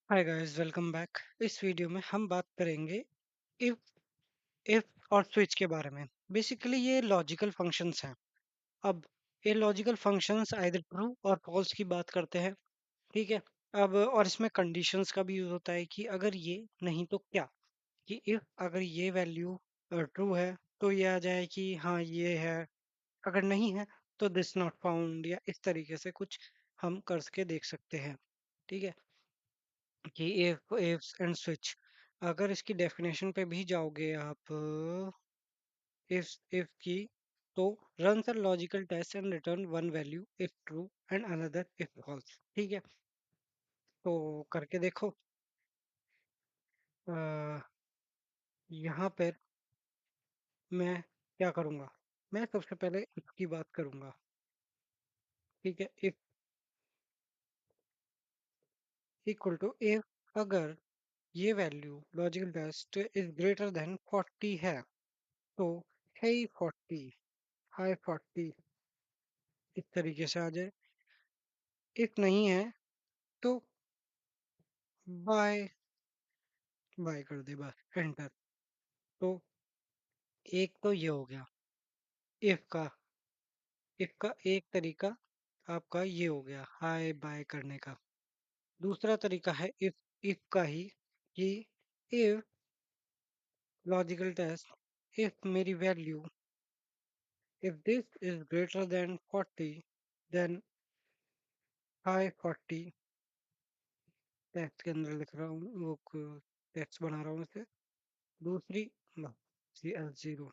Hi guys, welcome back. इस video में हम बात करेंगे इफ इफ और स्विच के बारे में। बेसिकली ये लॉजिकल फंक्शंस हैं। अब ये लॉजिकल फंक्शंस आइदर ट्रू और फॉल्स की बात करते हैं। ठीक है। अब और इसमें कंडीशंस का भी यूज होता है कि अगर ये नहीं तो क्या, कि इफ अगर ये वैल्यू ट्रू है तो ये आ जाए कि हाँ ये है, अगर नहीं है तो दिस नॉट फाउंड, या इस तरीके से कुछ हम करके देख सकते हैं। ठीक है, कि इफ एंड स्विच। अगर इसकी डेफिनेशन पे भी जाओगे आप, इफ की, to run the logical test and return one value if true and another if false. ठीक है, तो करके देखो। अ, यहाँ पर मैं क्या करूँगा, मैं सबसे पहले if की बात करूँगा। ठीक है, इफ इक्वल टू इफ अगर ये value logical test is greater than 40 है, तो है 40, हाई 40, इस तरीके से आ जाए। इफ नहीं है तो बाय बाय कर दे, बस एंटर। तो एक तो ये हो गया इफ का। इफ का एक तरीका आपका ये हो गया हाय बाय करने का। दूसरा तरीका है इफ का ही, कि इफ लॉजिकल टेस्ट, इफ मेरी value, if this is greater than 40, then high 40। Text के अंदर लिख रहा हूँ, वो टेक्स्ट बना रहा हूँ इसे। दूसरी C L zero,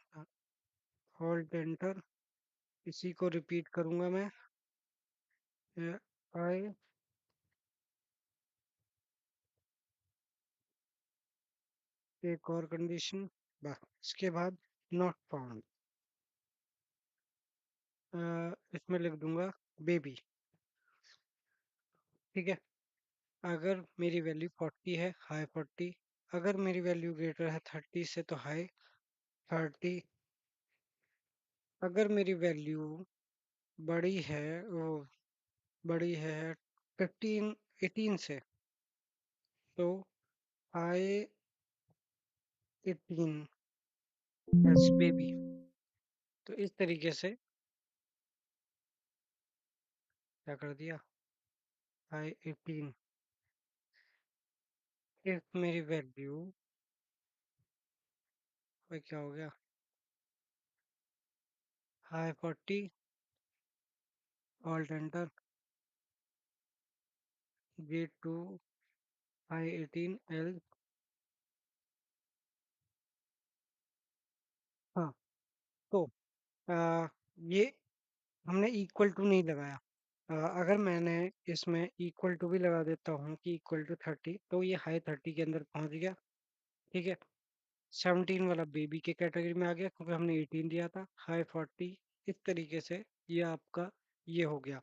hold enter. इसी को रिपीट करूंगा मैं। आई, एक और कंडीशन, बस इसके बाद नॉट फाउंड। इसमें लिख दूंगा बेबी। ठीक है, अगर मेरी वैल्यू 40 है, हाई 40। अगर मेरी वैल्यू ग्रेटर है 30 से, तो हाई 30। अगर मेरी वैल्यू बड़ी है, वो बड़ी है 15 18 से, तो हाई 18 एस बेबी। तो इस तरीके से क्या कर दिया, हाई 18। इफ मेरी वैल्यू, भाई क्या हो गया, high 40, alt enter, J two, high 18 L। हाँ, तो आ, ये हमने इक्वल टू नहीं लगाया। अगर मैंने इसमें इक्वल टू भी लगा देता हूँ कि इक्वल टू 30, तो ये हाई 30 के अंदर पहुंच गया। ठीक है, 17 वाला बेबी के कैटेगरी में आ गया क्योंकि हमने 18 दिया था। हाई 40, इस तरीके से ये आपका ये हो गया।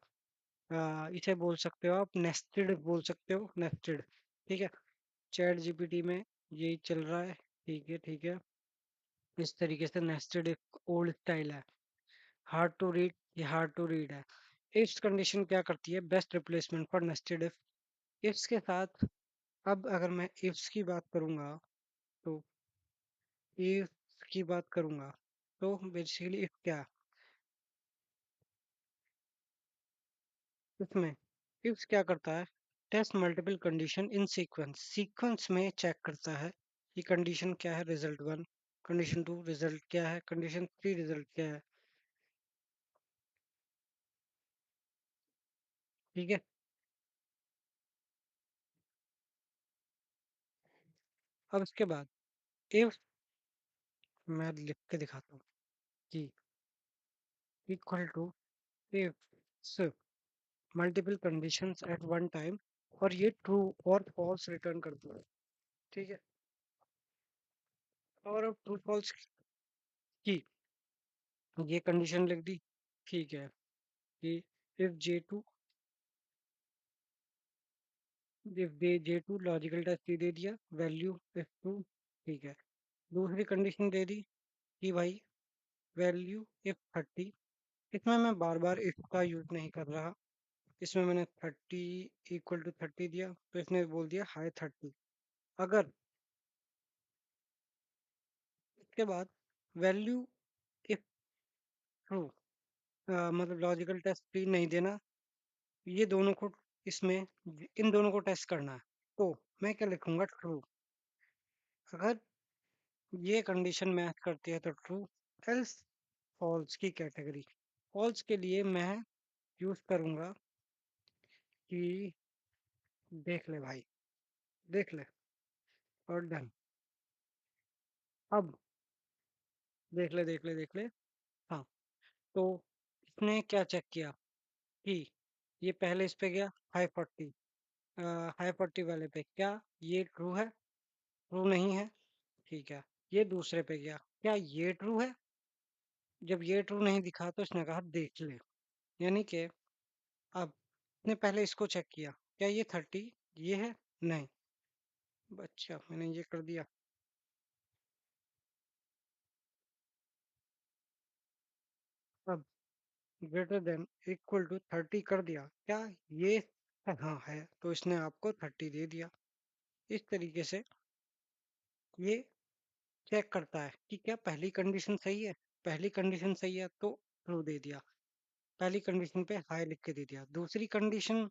इसे बोल सकते हो आप नेस्टेड, बोल सकते हो नेस्टेड। ठीक है, चैट जीपीटी में यही चल रहा है। ठीक है, ठीक है, इस तरीके से नेस्टेड एक ओल्ड स्टाइल है। हार्ड टू रीड, ये हार्ड टू रीड है। इफ्स कंडीशन क्या करती है, best replacement for nested if. Ifs के साथ, अब अगर मैं इफ्स की बात करूंगा, तो इफ की बात करूंगा तो बेसिकली इफ क्या, इसमें इफ्स क्या करता है, test multiple condition in sequence. Sequence में चेक करता है कि कंडीशन क्या है, result one, condition two result क्या है, कंडीशन थ्री रिजल्ट क्या है। ठीक है, अब इसके बाद इफ, मैं लिख के दिखाता हूँ कि equal to if multiple conditions at one time, और ये ट्रू और फॉल्स रिटर्न करता है। ठीक है, और अब ट्रू फॉल्स की ये कंडीशन लिख दी। ठीक है, कि इफ J2, इफ दे J2 लॉजिकल टेस्ट दे दिया, वैल्यू इफ ट्रू। ठीक है, दूसरी कंडीशन दे दी कि भाई वैल्यू इफ 30। इसमें मैं बार बार इफ का यूज नहीं कर रहा, इसमें मैंने 30 = 30 दिया तो इसने बोल दिया हाई 30। अगर इसके बाद वैल्यू इफ ट्रू, मतलब लॉजिकल टेस्ट भी नहीं देना, ये दोनों को इसमें इन दोनों को टेस्ट करना है। तो मैं क्या लिखूंगा, ट्रू। अगर ये कंडीशन मैच करती है तो ट्रू, एल्स फॉल्स की कैटेगरी। फॉल्स के लिए मैं यूज करूंगा कि देख ले भाई, देख ले, और डन। अब देख ले देख ले देख ले। हाँ, तो इसने क्या चेक किया कि ये पहले इस पे गया हाई 40, हाई 40 वाले पे, क्या ये ट्रू है? ट्रू नहीं है, ठीक है। ये दूसरे पे गया, क्या ये ट्रू है? जब ये ट्रू नहीं दिखा तो इसने कहा देख ले। यानी कि अब ने पहले इसको चेक किया, क्या ये 30 ये है? नहीं। अच्छा, मैंने ये कर दिया। अब ग्रेटर देन इक्वल टू 30 कर दिया, क्या ये है? हाँ है, तो इसने आपको 30 दे दिया। इस तरीके से ये चेक करता है कि क्या पहली कंडीशन सही है। पहली कंडीशन सही है तो ट्रू दे दिया, पहली कंडीशन पे हाई लिख के दे दिया। दूसरी कंडीशन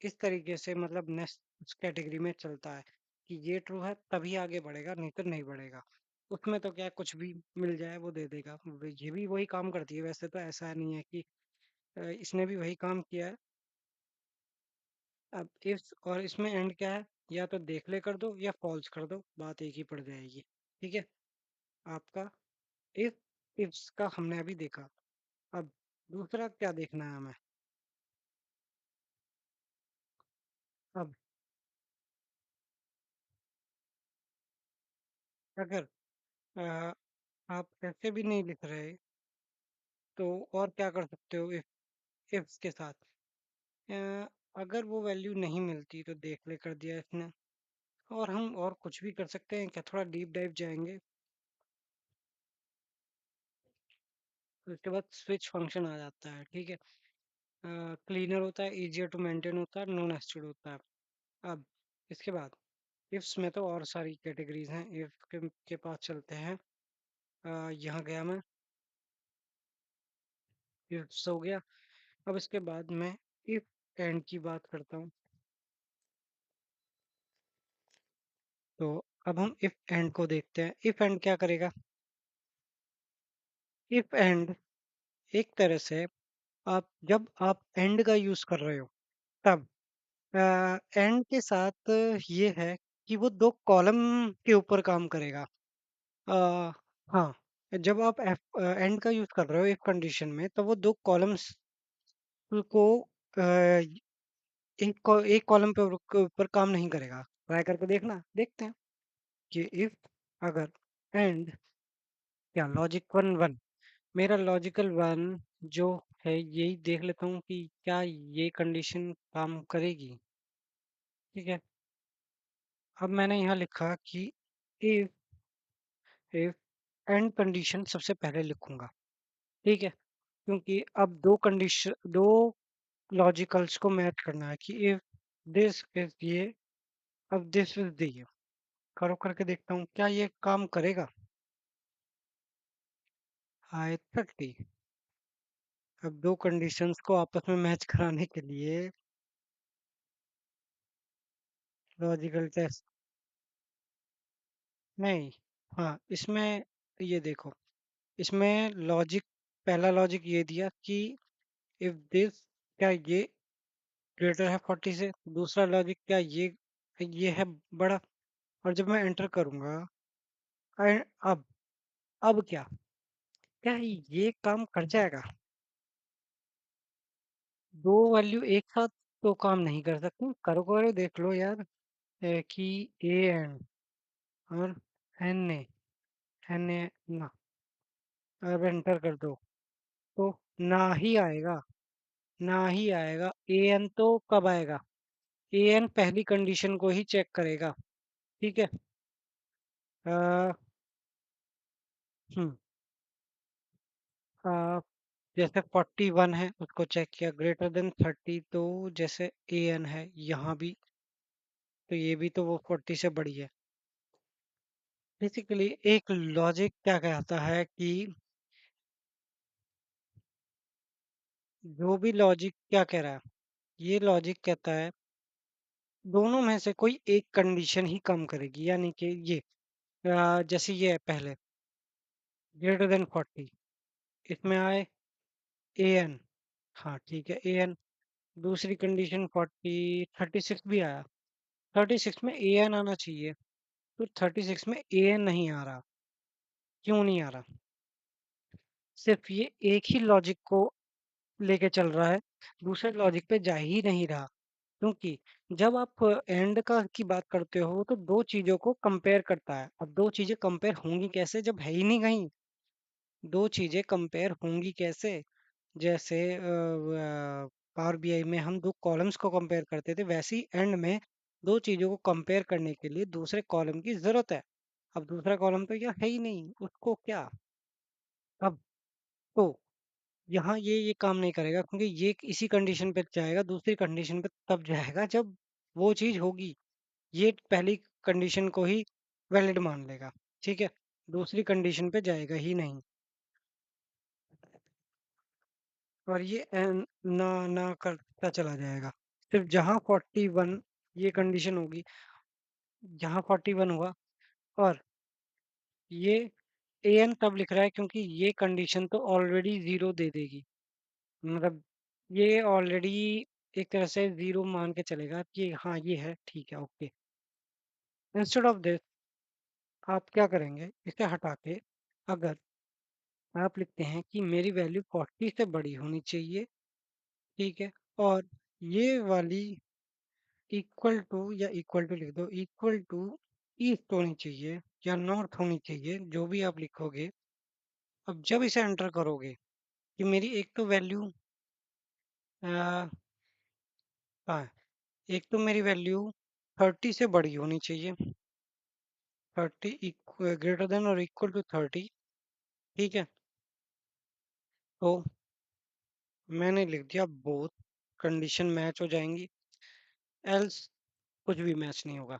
इस तरीके से मतलब नेक्स्ट कैटेगरी में चलता है कि ये ट्रू है तभी आगे बढ़ेगा, नहीं तो नहीं बढ़ेगा। उसमें तो क्या कुछ भी मिल जाए वो दे देगा। ये भी वही काम करती है वैसे, तो ऐसा नहीं है कि इसने भी वही काम किया है। अब इफ और इसमें एंड क्या है, या तो देख ले कर दो या फॉल्स कर दो, बात एक ही पड़ जाएगी। ठीक है, आपका इफ इफ्स का हमने अभी देखा। अब दूसरा क्या देखना है हमें। अब अगर अ, आप ऐसे भी नहीं लिख रहे तो और क्या कर सकते हो इफ्स के साथ। अ, अगर वो वैल्यू नहीं मिलती तो देख ले कर दिया इसने। और हम और कुछ भी कर सकते हैं क्या, थोड़ा डीप डाइव जाएंगे। तो उसके बाद स्विच फंक्शन आ जाता है, ठीक है। क्लीनर होता है, इजियर टू मेंटेन होता है, नॉन एस्टेड होता है। अब इसके बाद इफ्स में तो और सारी कैटेगरीज हैं। इफ के पास चलते हैं। यहाँ गया मैं, इफ्स हो गया। अब इसके बाद मैं इफ एंड की बात करता हूँ। तो अब हम इफ एंड को देखते हैं। इफ एंड क्या करेगा। इफ एंड एक तरह से आप जब आप एंड का यूज कर रहे हो तब एंड के साथ ये है कि वो दो कॉलम के ऊपर काम करेगा। अ, हाँ, जब आप एंड का यूज कर रहे हो इफ कंडीशन में तो वो दो कॉलम्स को एक कॉलम पे के ऊपर काम नहीं करेगा। ट्राई करके देखना, देखते हैं कि इफ अगर एंड क्या लॉजिक वन वन, मेरा लॉजिकल वन जो है यही देख लेता हूँ कि क्या ये कंडीशन काम करेगी। ठीक है, अब मैंने यहाँ लिखा कि इफ इफ एंड कंडीशन सबसे पहले लिखूंगा। ठीक है, क्योंकि अब दो कंडीशन, दो लॉजिकल्स को मैच करना है कि इफ दिस इज ये, अब दिस इज ये। करो करके देखता हूँ क्या ये काम करेगा। हाई 30। अब दो कंडीशंस को आपस में मैच कराने के लिए लॉजिकल टेस्ट नहीं। हाँ, इसमें ये देखो, इसमें लॉजिक, पहला लॉजिक ये दिया कि इफ दिस, क्या ये ग्रेटर है 40 से। दूसरा लॉजिक क्या ये है बड़ा। और जब मैं एंटर करूंगा अब क्या, क्या ये काम कर जाएगा। दो वैल्यू एक साथ तो काम नहीं कर सकती। करो करो देख लो यार। कि ए एन और एन ए ना, अब एंटर कर दो तो ना ही आएगा, ना ही आएगा। ए एन तो कब आएगा, ए एन पहली कंडीशन को ही चेक करेगा। ठीक है। आ, हम्म जैसे 41 है उसको चेक किया ग्रेटर देन 30, तो जैसे AN है यहाँ भी, तो ये भी तो वो 40 से बड़ी है। बेसिकली एक लॉजिक क्या कहता है कि जो भी लॉजिक क्या कह रहा है, ये लॉजिक कहता है दोनों में से कोई एक कंडीशन ही कम करेगी, यानी कि ये जैसे ये है पहले ग्रेटर देन 40, इसमें आए AN, हाँ ठीक है AN। दूसरी कंडीशन 36 भी आया, 36 में AN आना चाहिए, तो 36 में AN नहीं आ रहा। क्यों नहीं आ रहा? सिर्फ ये एक ही लॉजिक को लेके चल रहा है, दूसरे लॉजिक पे जा ही नहीं रहा। क्योंकि जब आप एंड का की बात करते हो तो दो चीजों को कंपेयर करता है। अब दो चीजें कंपेयर होंगी कैसे जब है ही नहीं कहीं? दो चीजें कंपेयर होंगी कैसे? जैसे पावर बीआई में हम दो कॉलम्स को कंपेयर करते थे, वैसे ही एंड में दो चीजों को कंपेयर करने के लिए दूसरे कॉलम की जरूरत है। अब दूसरा कॉलम तो यह है ही नहीं, उसको क्या? अब तो यहाँ ये काम नहीं करेगा, क्योंकि ये इसी कंडीशन पे जाएगा, दूसरी कंडीशन पे तब जाएगा जब वो चीज होगी। ये पहली कंडीशन को ही वैलिड मान लेगा, ठीक है, दूसरी कंडीशन पे जाएगा ही नहीं। और ये ना ना करता चला जाएगा। सिर्फ जहाँ 41 ये कंडीशन होगी, जहाँ 41 हुआ, और ये AN तब लिख रहा है क्योंकि ये कंडीशन तो ऑलरेडी जीरो दे देगी। मतलब ये ऑलरेडी एक तरह से जीरो मान के चलेगा कि हाँ ये है, ठीक है, ओके। इंस्टेड ऑफ दिस आप क्या करेंगे, इसे हटा के अगर आप लिखते हैं कि मेरी वैल्यू 40 से बड़ी होनी चाहिए, ठीक है, और ये वाली इक्वल टू, या इक्वल टू लिख दो, इक्वल टू ईस्ट होनी चाहिए या नॉर्थ होनी चाहिए, जो भी आप लिखोगे। अब जब इसे एंटर करोगे कि मेरी एक तो वैल्यू हाँ, एक तो मेरी वैल्यू 30 से बड़ी होनी चाहिए, 30 ग्रेटर देन और इक्वल टू 30, ठीक है। तो मैंने लिख दिया बोथ, कंडीशन मैच हो जाएंगी, एल्स कुछ भी मैच नहीं होगा।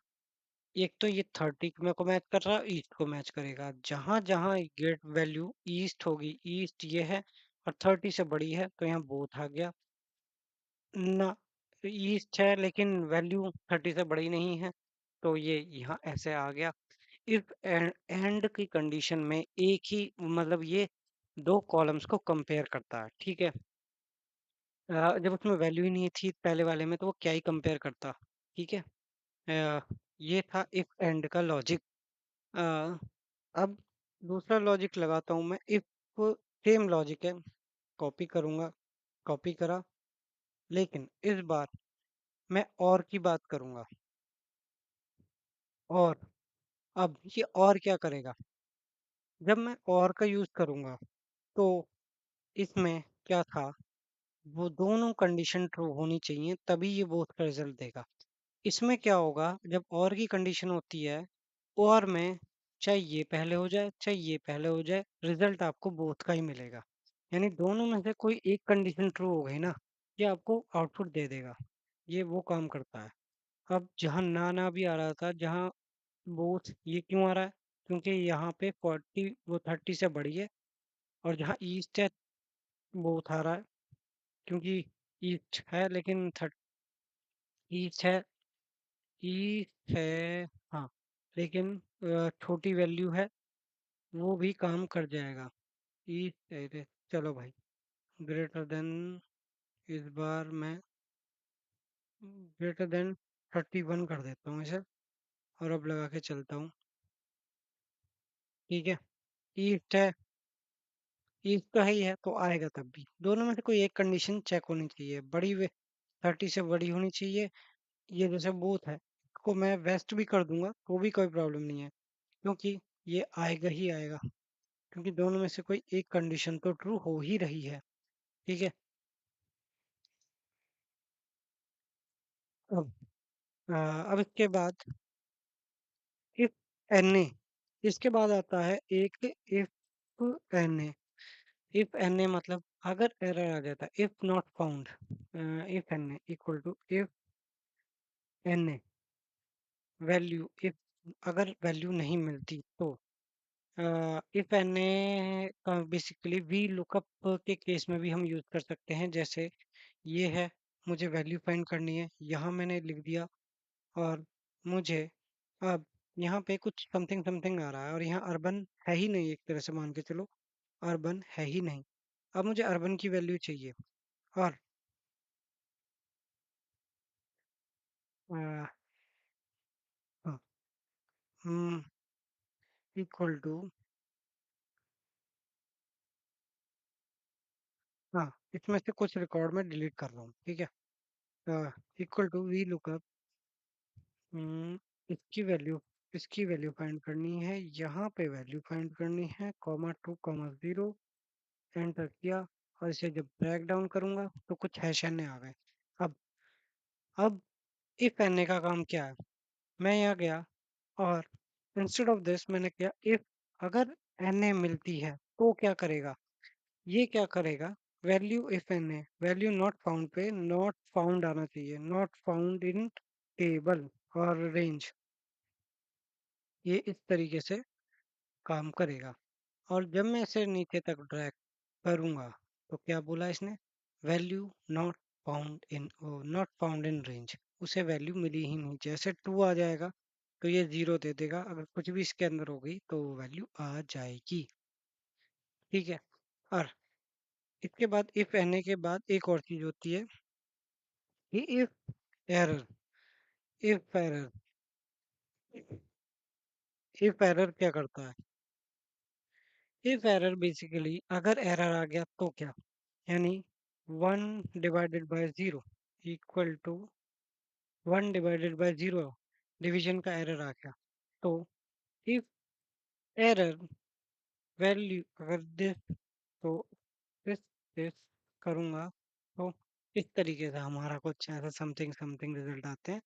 एक तो ये 30 में को मैच कर रहा है, ईस्ट को मैच करेगा, जहां जहां गेट वैल्यू ईस्ट होगी, ईस्ट ये है और 30 से बड़ी है, तो यहाँ बोथ आ गया। ना, ईस्ट है लेकिन वैल्यू 30 से बड़ी नहीं है, तो ये यहाँ ऐसे आ गया। इफ एंड की कंडीशन में एक ही, मतलब ये दो कॉलम्स को कंपेयर करता है, ठीक है। जब उसमें वैल्यू ही नहीं थी पहले वाले में, तो वो क्या ही कंपेयर करता, ठीक है। ये था इफ एंड का लॉजिक। अब दूसरा लॉजिक लगाता हूँ मैं, इफ सेम लॉजिक है, कॉपी करूंगा, कॉपी करा, लेकिन इस बार मैं और की बात करूंगा। और अब ये और क्या करेगा, जब मैं और का यूज करूंगा तो इसमें क्या था, वो दोनों कंडीशन ट्रू होनी चाहिए तभी ये बोथ का रिजल्ट देगा। इसमें क्या होगा, जब और की कंडीशन होती है, और में चाहे ये पहले हो जाए चाहे ये पहले हो जाए, रिजल्ट आपको बोथ का ही मिलेगा। यानी दोनों में से कोई एक कंडीशन ट्रू हो गई ना, ये आपको आउटपुट दे देगा। ये वो काम करता है। अब जहाँ ना ना भी आ रहा था, जहाँ बोथ, ये क्यों आ रहा है? क्योंकि यहाँ पे 40 वो 30 से बड़ी है, और जहाँ ईस्ट है बोथ आ रहा है, क्योंकि ईस्ट है लेकिन ईस्ट है, ईस्ट है, हाँ, लेकिन छोटी वैल्यू है, वो भी काम कर जाएगा। ईस्ट है, चलो भाई, ग्रेटर देन, इस बार मैं ग्रेटर देन 31 कर देता हूँ इसे, और अब लगा के चलता हूँ, ठीक है। ईस्ट है, ईस्ट तो है ही है, तो आएगा तब भी। दोनों में से कोई एक कंडीशन चेक होनी चाहिए, बड़ी 30 से बड़ी होनी चाहिए। ये जैसे बोथ है, को मैं वेस्ट भी कर दूंगा तो भी कोई प्रॉब्लम नहीं है, क्योंकि ये आएगा ही आएगा, क्योंकि दोनों में से कोई एक कंडीशन तो ट्रू हो ही रही है, ठीक है। अब अब इसके बाद इफ एन ए, इसके बाद आता है एक if N A. If N A मतलब अगर एरर आ जाता है, if not found, if N A equal to if N A value, if अगर वैल्यू नहीं मिलती तो इफ एन ए का बेसिकली वी लुकअप के केस में भी हम यूज कर सकते हैं। जैसे ये है, मुझे वैल्यू फाइंड करनी है, यहाँ मैंने लिख दिया, और मुझे अब यहाँ पे कुछ समथिंग समथिंग आ रहा है, और यहाँ अर्बन है ही नहीं, एक तरह से मान के चलो अर्बन है ही नहीं। अब मुझे अर्बन की वैल्यू चाहिए, और इक्वल टू, हाँ, इसमें से कुछ रिकॉर्ड में डिलीट कर रहा हूँ, ठीक है। इक्वल टू वी लुकअप, इसकी वैल्यू फाइंड करनी है, यहाँ पे वैल्यू फाइंड करनी है, कॉमा 2 कॉमा 0, एंटर किया, और इसे जब ब्रेक डाउन करूंगा तो कुछ हैश एन आ गए। अब अब इफ एन ए का काम क्या है, मैं यहाँ गया, और इंस्टेड ऑफ दिस मैंने किया इफ, अगर एन ए मिलती है तो क्या करेगा, ये क्या करेगा, value if N A value not found पे नॉट फाउंड आना चाहिए, नॉट फाउंड इन टेबल और रेंज, ये इस तरीके से काम करेगा। और जब मैं इसे नीचे तक ड्रैग करूंगा तो क्या बोला इसने, value not found in range, उसे वैल्यू मिली ही नहीं। जैसे 2 आ जाएगा तो ये 0 दे देगा, अगर कुछ भी इसके अंदर हो गई तो वैल्यू आ जाएगी, ठीक है। और इसके बाद इफ एन ए के बाद एक और चीज होती है कि error if error if error क्या करता है, इफ एरर बेसिकली अगर एरर आ गया तो क्या, यानी 1/0 इक्वल टू 1/0, डिवीजन का एरर आ गया, तो इफ एरर वैल्यू अगर दिस, तो दिस करूंगा तो इस तरीके से हमारा कुछ ऐसा समथिंग समथिंग रिजल्ट आते हैं।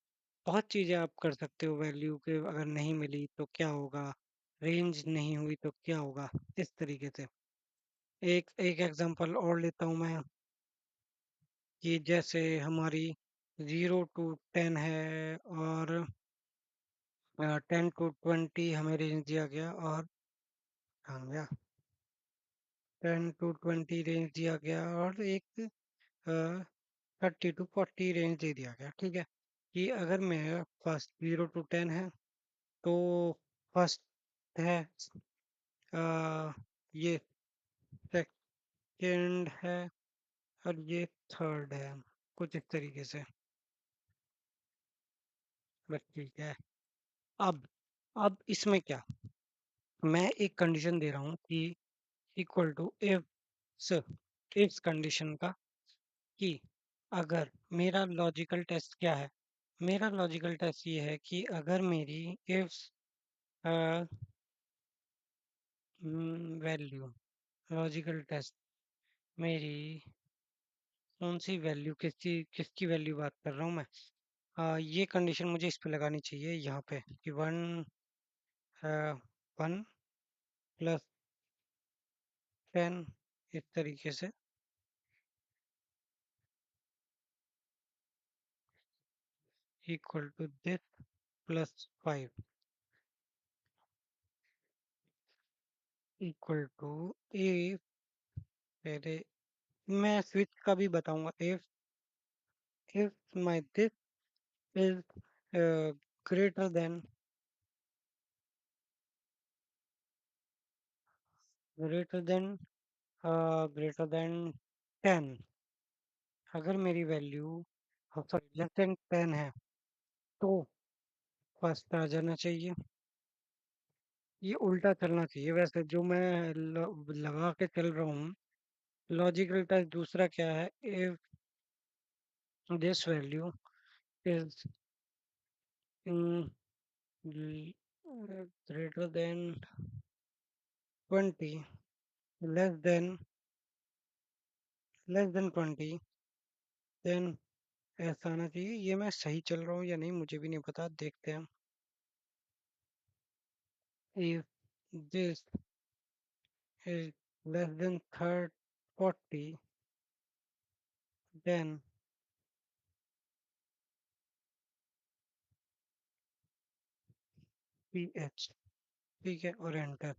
बहुत चीजें आप कर सकते हो, वैल्यू के अगर नहीं मिली तो क्या होगा, रेंज नहीं हुई तो क्या होगा, इस तरीके से। एक एक एग्जांपल और लेता हूँ मैं, कि जैसे हमारी 0 to 10 है, और 10 to 20 हमें रेंज दिया गया, और हाँ गया 10 to 20 रेंज दिया गया, और एक 30 to 40 रेंज दे दिया गया, ठीक है। कि अगर मैं फर्स्ट 0 to 10 है तो फर्स्ट है, अ, ये सेकंड है, और ये थर्ड है, कुछ इस तरीके से, बस ठीक है। अब अब इसमें क्या, मैं एक कंडीशन दे रहा हूँ कि इक्वल टू इफ कंडीशन का, कि अगर मेरा लॉजिकल टेस्ट क्या है, मेरा लॉजिकल टेस्ट ये है कि अगर मेरी इफ वैल्यू, लॉजिकल टेस्ट मेरी कौन सी वैल्यू, किसकी वैल्यू बात कर रहा हूँ मैं, ये कंडीशन मुझे इस पे लगानी चाहिए, यहाँ पे कि 1 1 + 10, इस तरीके से, equal to this +5 equal to, if, पहले मैं स्विच का भी बताऊंगा, if my this is greater than greater than greater than 10, अगर मेरी वैल्यू सॉरी लेस देन 10 है तो फर्स्ट आ जाना चाहिए। ये उल्टा चलना चाहिए, वैसे जो मैं लगा के चल रहा हूँ। लॉजिकल टेस्ट दूसरा क्या है, if this value is greater than 20, less than 20, then ऐसा आना चाहिए। ये मैं सही चल रहा हूँ या नहीं मुझे भी नहीं पता, देखते हैं। If this is less than 30, 40, then PH, ठीक है, और एंटर।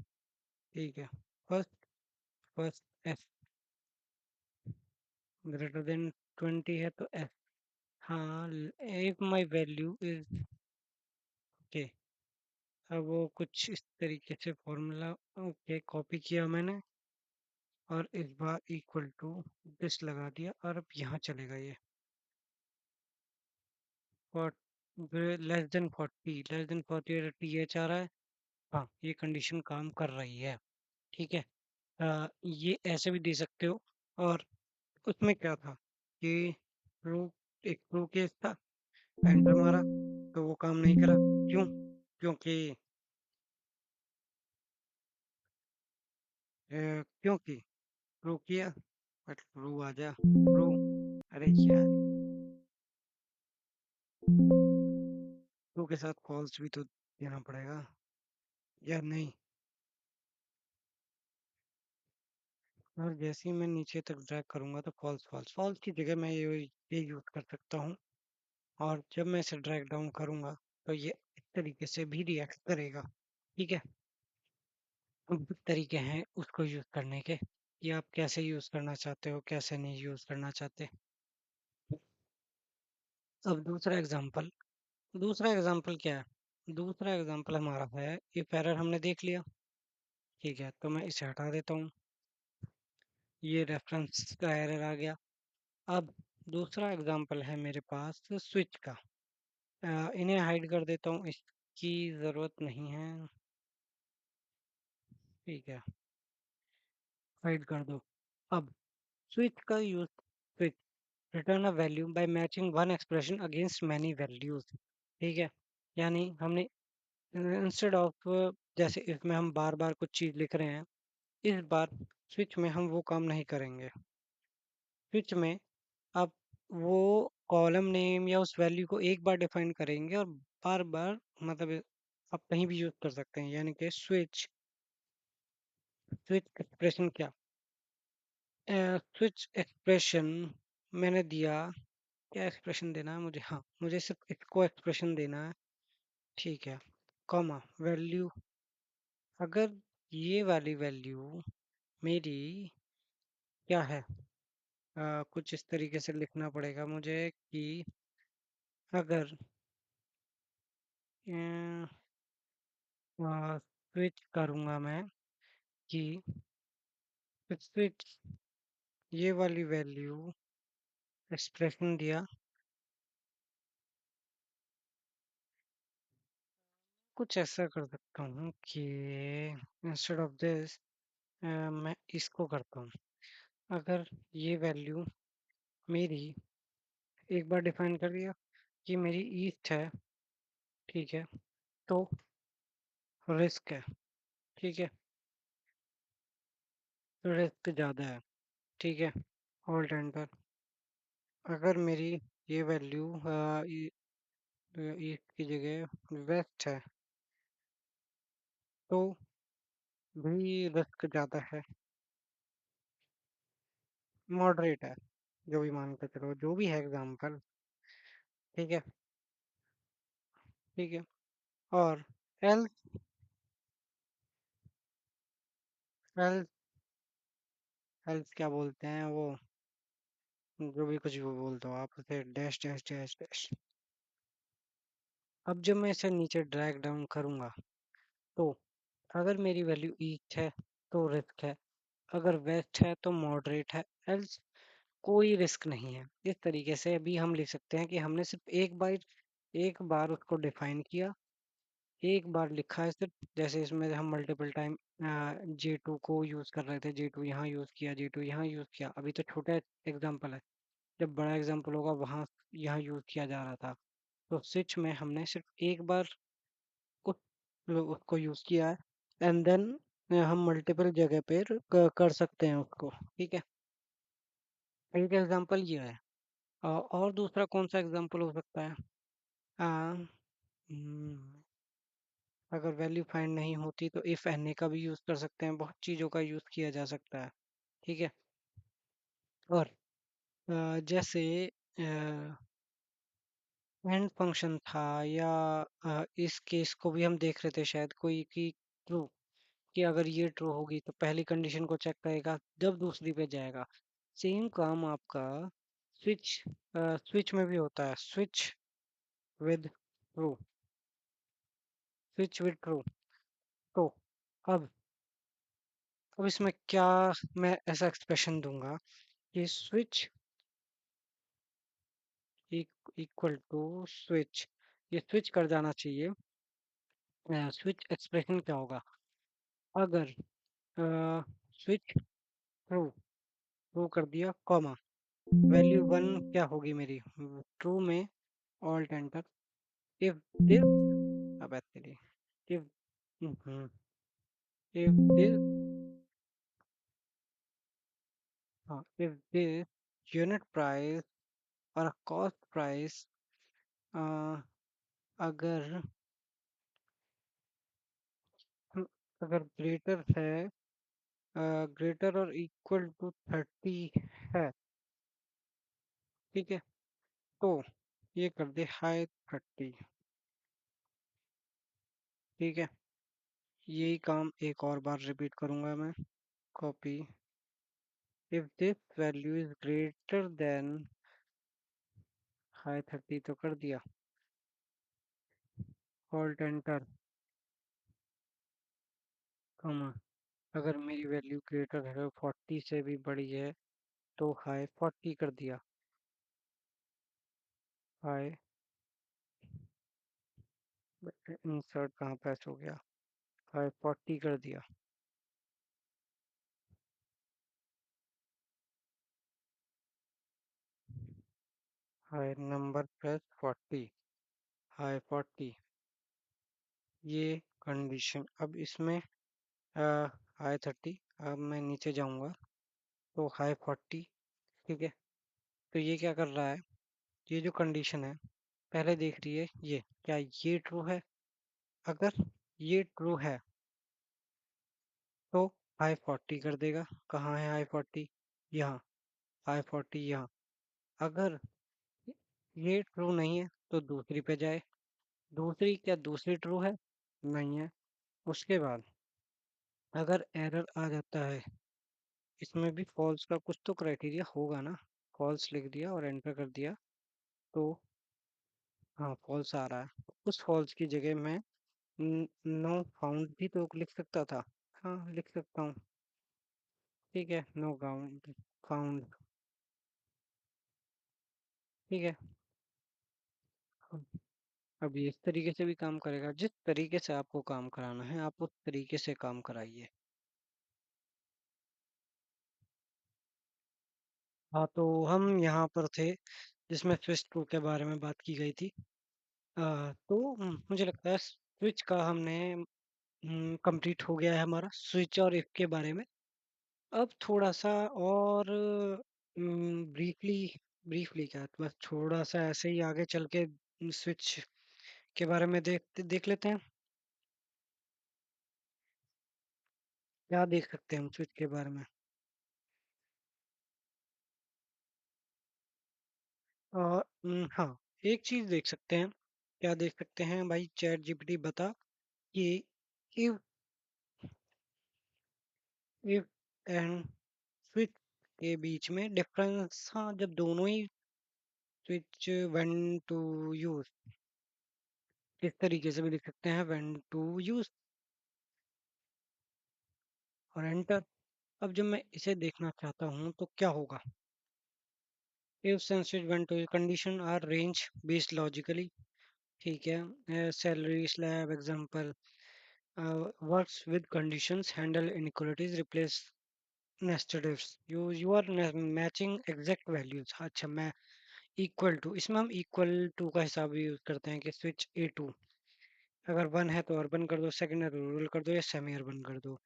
ठीक है, first first F greater than 20 है तो एफ। हाँ, if my value is, okay. अब वो कुछ इस तरीके से फॉर्मूला, ओके, कॉपी किया मैंने और इस बार इक्वल टू दिस लगा दिया और अब यहाँ चलेगा ये लेस देन 40 टी एच आ रहा है। हाँ, ये कंडीशन काम कर रही है। ठीक है। ये ऐसे भी दे सकते हो। और उसमें क्या था कि प्रूफ, एक प्रूफ केस था, एंटर मारा तो वो काम नहीं करा। क्यों? क्योंकि क्योंकि प्रूव किया बट प्रूव आ जा प्रूव, अरे यार, प्रूव के साथ फॉल्स भी तो देना पड़ेगा या नहीं। और जैसे ही मैं नीचे तक ड्रैग करूंगा तो फॉल्स फॉल्स फॉल्स की जगह मैं ये यूज कर सकता हूँ। और जब मैं इसे ड्रैग डाउन करूंगा तो ये इस तरीके से भी रिएक्ट करेगा। ठीक है। बहुत तरीके हैं उसको यूज करने के कि आप कैसे यूज करना चाहते हो, कैसे नहीं यूज करना चाहते। अब दूसरा एग्जांपल क्या है? दूसरा एग्जांपल हमारा है, इफ एरर हमने देख लिया। ठीक है, तो मैं इसे हटा देता हूँ। ये रेफरेंस का एरर आ गया। अब दूसरा एग्जांपल है मेरे पास स्विच का। इन्हें हाइड कर देता हूँ, इसकी ज़रूरत नहीं है। ठीक है, हाइड कर दो। अब स्विच का use, switch return a value by matching one expression against many values. ठीक है, यानी हमने इंस्टेड ऑफ, जैसे इसमें हम बार बार कुछ चीज़ लिख रहे हैं, इस बार स्विच में हम वो काम नहीं करेंगे। स्विच में आप वो कॉलम नेम या उस वैल्यू को एक बार डिफाइन करेंगे और बार बार, मतलब आप कहीं भी यूज कर सकते हैं। यानी कि स्विच स्विच एक्सप्रेशन क्या, स्विच एक्सप्रेशन मैंने दिया, क्या एक्सप्रेशन देना है मुझे? हाँ, मुझे सिर्फ इसको एक्सप्रेशन देना है। ठीक है, कॉमा वैल्यू, अगर ये वाली वैल्यू मेरी क्या है, कुछ इस तरीके से लिखना पड़ेगा मुझे कि अगर स्विच करूंगा मैं कि स्विच ये वाली वैल्यू एक्सप्रेशन दिया, कुछ ऐसा कर सकता हूँ कि इंस्टेड ऑफ दिस मैं इसको करता हूँ। अगर ये वैल्यू मेरी एक बार डिफाइन कर दिया कि मेरी ईस्ट है, ठीक है, तो रिस्क है। ठीक है, तो रिस्क ज़्यादा है। ठीक है, होल्ड एंटर। अगर मेरी ये वैल्यू ईस्ट की जगह वेस्ट है तो भी रिस्क ज़्यादा है, मॉडरेट है, जो भी मान के चलो, जो भी है एग्जाम्पल। ठीक है, ठीक है। और एल्स, एल्स एल्स क्या बोलते हैं वो, जो भी कुछ भी बोलते हो आप उसे, डैश डैश डैश डैश। अब जब मैं इसे नीचे ड्रैग डाउन करूंगा तो अगर मेरी वैल्यू ईस्ट है तो रिस्क है, अगर वेस्ट है तो मॉडरेट है, एल्स कोई रिस्क नहीं है। इस तरीके से अभी हम लिख सकते हैं कि हमने सिर्फ एक बार उसको डिफाइन किया, एक बार लिखा है सिर्फ। जैसे इसमें हम मल्टीपल टाइम J2 को यूज कर रहे थे, J2 यहाँ यूज किया, J2 यहाँ यूज किया। अभी तो छोटा एग्जांपल है, जब बड़ा एग्जांपल होगा वहाँ यहाँ यूज किया जा रहा था। तो स्विच में हमने सिर्फ एक बार उस उसको यूज किया है, एंड देन हम मल्टीपल जगह पे कर सकते हैं उसको। ठीक है, एक एग्जांपल ये है। और दूसरा कौन सा एग्जांपल हो सकता है? आ, हम्म, अगर वैल्यू फाइंड नहीं होती तो इफ एन ए का भी यूज कर सकते हैं, बहुत चीजों का यूज किया जा सकता है। ठीक है, और जैसे एंड फंक्शन था, या इस केस को भी हम देख रहे थे शायद कोई कि ट्रू, कि अगर ये ट्रू होगी तो पहली कंडीशन को चेक करेगा जब दूसरी पे जाएगा। सेम काम आपका स्विच स्विच में भी होता है। With true switch with true. तो अब अब इसमें क्या मैं ऐसा एक्सप्रेशन दूंगा कि स्विच इक्वल टू स्विच, ये स्विच कर जाना चाहिए। स्विच एक्सप्रेशन क्या होगा अगर स्विच ट्रू ट्रू कर दिया, कॉमा वैल्यू वन क्या होगी मेरी ट्रू में, ऑल्ट एंटर। इफ दिस, अब तेरी, इफ इफ दिस, हाँ, इफ दिस यूनिट प्राइस और कॉस्ट प्राइस अगर अगर ग्रेटर है, ग्रेटर और इक्वल टू 30 है, ठीक है, तो ये कर दे हाई 30। ठीक है, यही काम एक और बार रिपीट करूंगा मैं। Copy, if this value is greater then high 30 तो कर दिया, ऑल्ट एंटर, कॉमा अगर मेरी वैल्यू ग्रेटर है 40 से भी बड़ी है तो हाई 40 कर दिया, हाई, इंसर्ट कहाँ पैच हो गया, हाई 40 कर दिया। हाई नंबर प्लस 40, हाई 40, ये कंडीशन। अब इसमें हाई 30, अब मैं नीचे जाऊंगा तो हाई 40। ठीक है, तो ये क्या कर रहा है, ये जो कंडीशन है पहले देख रही है ये क्या ये ट्रू है। अगर ये ट्रू है तो हाई 40 कर देगा। कहाँ है हाई 40, यहाँ, हाई 40 यहाँ। अगर ये ट्रू नहीं है तो दूसरी पे जाए, दूसरी क्या दूसरी ट्रू है, नहीं है। उसके बाद अगर एरर आ जाता है, इसमें भी फॉल्स का कुछ तो क्राइटेरिया होगा ना, फॉल्स लिख दिया और एंटर कर दिया तो हाँ फॉल्स आ रहा है। उस फॉल्स की जगह मैं नो फाउंड भी तो लिख सकता था। हाँ लिख सकता हूँ, ठीक है, नो फाउंड, फाउंड, ठीक है। अब अब ये इस तरीके से भी काम करेगा, जिस तरीके से आपको काम कराना है आप उस तरीके से काम कराइए। हाँ, तो हम यहाँ पर थे जिसमें स्विच टू के बारे में बात की गई थी। तो मुझे लगता है स्विच का हमने कंप्लीट हो गया है हमारा स्विच और इफ के बारे में। अब थोड़ा सा और ब्रीफली, ब्रीफली क्या बस थोड़ा सा ऐसे ही आगे चल के स्विच के बारे में देख देख लेते हैं। क्या देख सकते हैं हम स्विच के बारे में। और हाँ, एक चीज देख सकते हैं। क्या देख सकते हैं भाई, चैट जीपीटी बता कि इफ इफ एंड स्विच के बीच में डिफरेंस, हाँ जब दोनों ही स्विच व्हेन टू यूज, इस तरीके से भी लिख सकते हैं व्हेन टू यूज, और एंटर। अब जब मैं इसे देखना चाहता हूँ तो क्या होगा, if sensitive when two condition are range based logically, ठीक है, salary slab example works with conditions handle inequalities replace nested ifs, you are matching exact values. अच्छा, मैं इक्वल टू, इसमें हम इक्वल टू का हिसाब यूज करते हैं कि स्विच ए टू, अगर वन है तो अर्बन कर दो, सेकंड है रूरल कर दो, या सेमी अर्बन कर दो।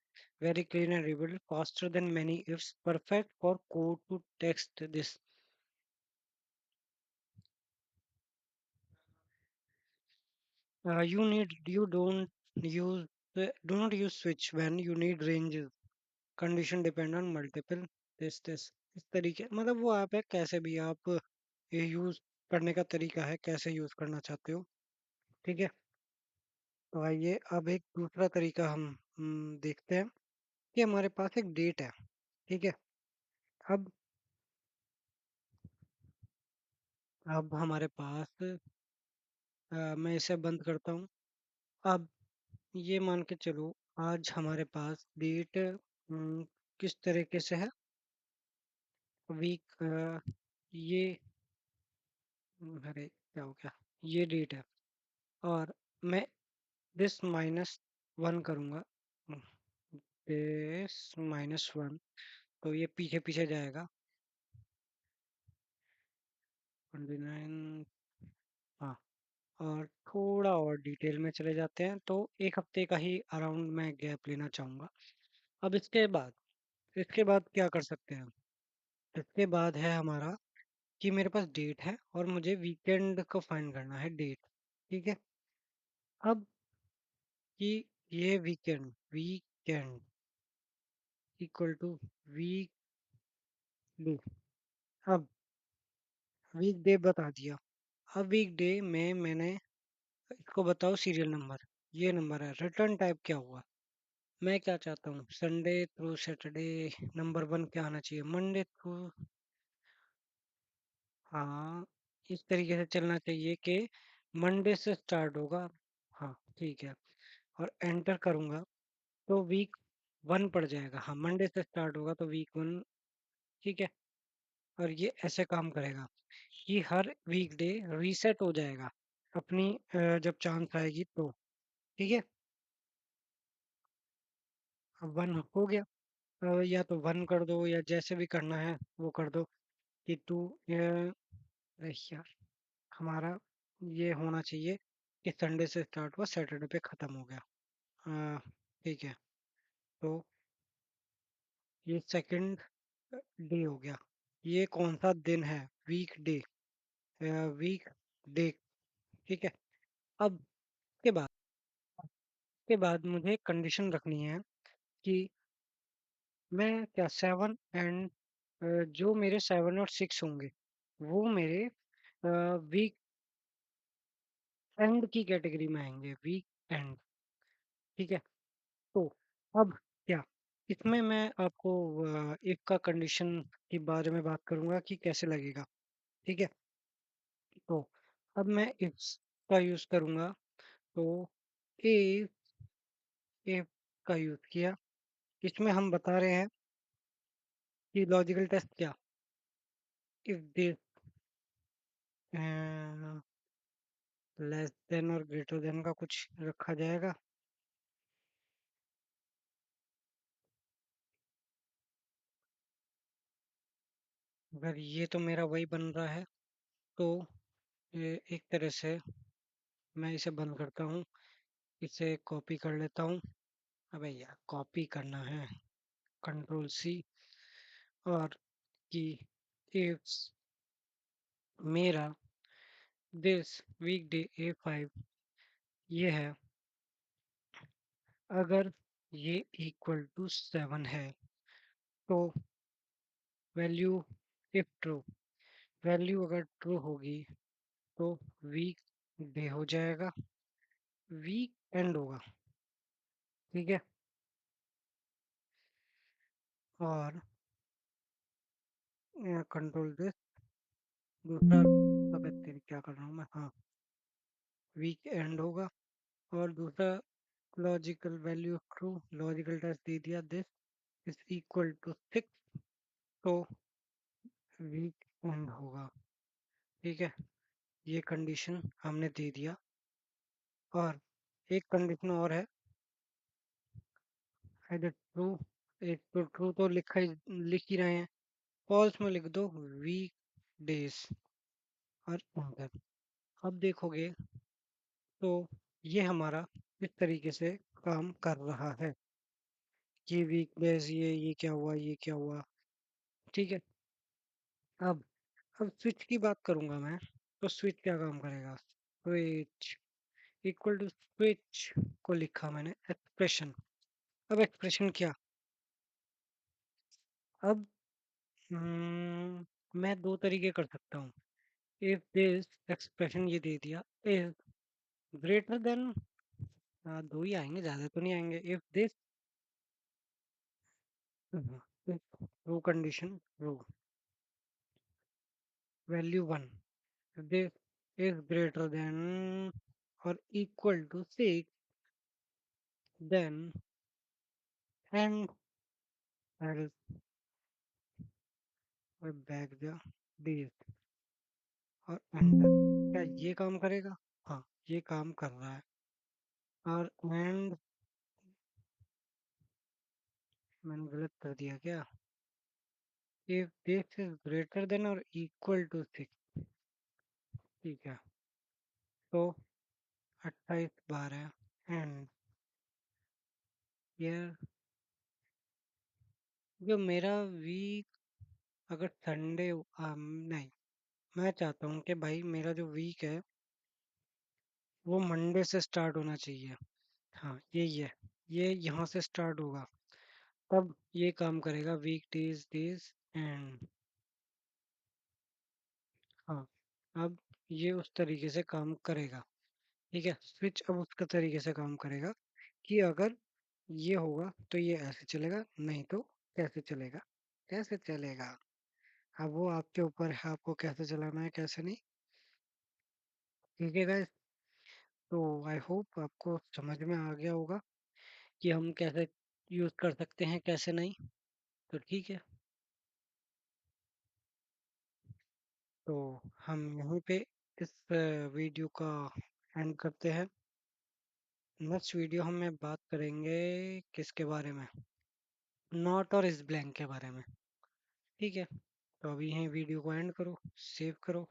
Very clean and readable faster than many ifs, perfect for code to text this. You don't use do not use switch when you need ranges. Condition depend on multiple this. इस तरीके मतलब वो app है, कैसे भी आप ये use करने का तरीका है, कैसे यूज करना चाहते हो। ठीक है, तो आइए अब एक दूसरा तरीका हम देखते हैं कि हमारे पास एक डेट है। ठीक है, अब हमारे पास मैं इसे बंद करता हूँ। अब ये मान के चलो, आज हमारे पास डेट किस तरीके से है, वीक, ये अरे क्या हो गया, ये डेट है। और मैं दिस -1 करूँगा, दिस -1, तो ये पीछे पीछे जाएगा। 29, हाँ। और थोड़ा और डिटेल में चले जाते हैं, तो एक हफ्ते का ही अराउंड मैं गैप लेना चाहूँगा। अब इसके बाद क्या कर सकते हैं हम? इसके बाद है हमारा कि मेरे पास डेट है और मुझे वीकेंड को फाइंड करना है, डेट। ठीक है, अब कि ये weekend equal to weekday. अब वीक डे बता दिया। अब वीक डे में मैंने इसको बताओ सीरियल नंबर, ये नंबर है। रिटर्न टाइप क्या हुआ, मैं क्या चाहता हूँ, संडे थ्रू सैटरडे, नंबर 1 क्या आना चाहिए, मंडे थ्रू, हाँ, इस तरीके से चलना चाहिए कि मंडे से स्टार्ट होगा। हाँ ठीक है, और एंटर करूँगा तो वीक 1 पड़ जाएगा। हाँ, मंडे से स्टार्ट होगा तो वीक 1। ठीक है, और ये ऐसे काम करेगा कि हर वीकडे रीसेट हो जाएगा अपनी जब चांस आएगी तो। ठीक है, अब 1 हो गया। या तो 1 कर दो या जैसे भी करना है वो कर दो कि 2। अरे यार, हमारा ये होना चाहिए कि संडे से स्टार्ट हुआ सैटरडे पे ख़त्म हो गया। अ, ठीक है, तो ये सेकंड डे हो गया। ये कौन सा दिन है, वीक डे, वीक डे। ठीक है, अब के बाद मुझे कंडीशन रखनी है कि मैं क्या 7 एंड जो मेरे 7 और 6 होंगे वो मेरे वीक एंड की कैटेगरी में आएंगे, वीक एंड। ठीक है, तो अब क्या, इसमें मैं आपको एक का कंडीशन के बारे में बात करूंगा कि कैसे लगेगा। ठीक है, तो अब मैं इसका यूज करूंगा, तो इफ इफ का यूज किया, इसमें हम बता रहे हैं कि लॉजिकल टेस्ट क्या, इफ दिस लेस देन और ग्रेटर देन का कुछ रखा जाएगा। अगर ये तो मेरा वही बन रहा है, तो एक तरह से मैं इसे बंद करता हूँ, इसे कॉपी कर लेता हूँ। अबे यार, कॉपी करना है, कंट्रोल सी, और कि इफ मेरा दिस वीकडे A5 ये है, अगर ये इक्वल टू 7 है तो वैल्यू, इफ ट्रू, वैल्यू अगर ट्रू होगी तो वीक डे हो जाएगा, वीक एंड होगा। ठीक है, और कंट्रोल दिस, दूसरा, अबे तेरी क्या कर रहा हूँ मैं, हाँ, वीक एंड होगा। और दूसरा logical value true, logical test दे दिया, दिस इज इक्वल टू 6, तो वीक एंड होगा। ठीक है, ये कंडीशन हमने दे दिया। और एक कंडीशन और है, इधर ट्रू, एक तो ट्रू तो लिख ही रहे हैं, फॉल्स में लिख दो वीक डेज, और एंटर। अब देखोगे तो ये हमारा इस तरीके से काम कर रहा है कि वीक डेज, ये क्या हुआ, ये क्या हुआ। ठीक है, अब स्विच की बात करूंगा मैं, तो स्विच क्या काम करेगा, स्विच इक्वल टू स्विच को लिखा मैंने एक्सप्रेशन। अब एक्सप्रेशन क्या, अब मैं दो तरीके कर सकता हूँ। इफ दिस एक्सप्रेशन ये दे दिया इज ग्रेटर देन, दो ही आएंगे, ज्यादा तो नहीं आएंगे। If this true condition, true, value one, this is greater than और equal to six, then and back the this और एंटर। क्या ये काम करेगा? हाँ, ये काम कर रहा है। और एंड मैंने गलत कर दिया क्या? If this is greater than और इक्वल टू सिक्स, ठीक है, तो 28 बार है। एंड ये जो मेरा वीक, अगर संडे, नहीं, मैं चाहता हूँ कि भाई मेरा जो वीक है वो मंडे से स्टार्ट होना चाहिए। हाँ, यही है, ये यहाँ से स्टार्ट होगा, तब ये काम करेगा वीक डेज डेज एंड। हाँ, अब ये उस तरीके से काम करेगा। ठीक है, स्विच अब उसका तरीके से काम करेगा कि अगर ये होगा तो ये ऐसे चलेगा, नहीं तो कैसे चलेगा, कैसे चलेगा। अब वो आपके ऊपर है, आपको कैसे चलाना है कैसे नहीं। ठीक है गाइस, तो आई होप आपको समझ में आ गया होगा कि हम कैसे यूज कर सकते हैं कैसे नहीं। तो ठीक है, तो हम यहीं पे इस वीडियो का एंड करते हैं। नेक्स्ट वीडियो हम में बात करेंगे किसके बारे में, नॉट और इस ब्लैंक के बारे में। ठीक है, तो अभी यहीं वीडियो को एंड करो, सेव करो।